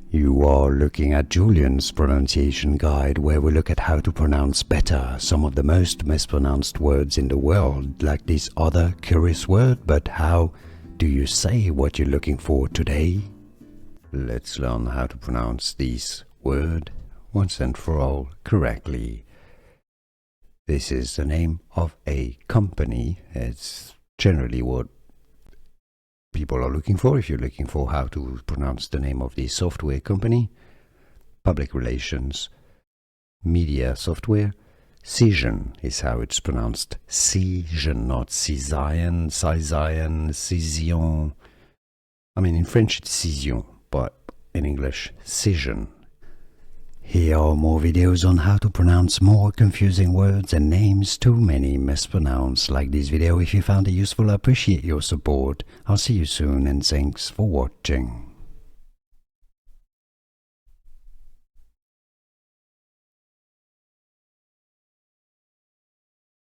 You are looking at Julian's pronunciation guide, where we look at how to pronounce better some of the most mispronounced words in the world, like this other curious word. But how do you say what you're looking for today? Let's learn how to pronounce this word once and for all correctly. This is the name of a company. It's generally what people are looking for if you're looking for how to pronounce the name of the software company. Public relations, media software. Cision is how it's pronounced. Cision, not Cision, Cision, Cision. I mean, in French it's Cision, but in English, Cision. Here are more videos on how to pronounce more confusing words and names too many mispronounced. Like this video if you found it useful. I appreciate your support. I'll see you soon and thanks for watching.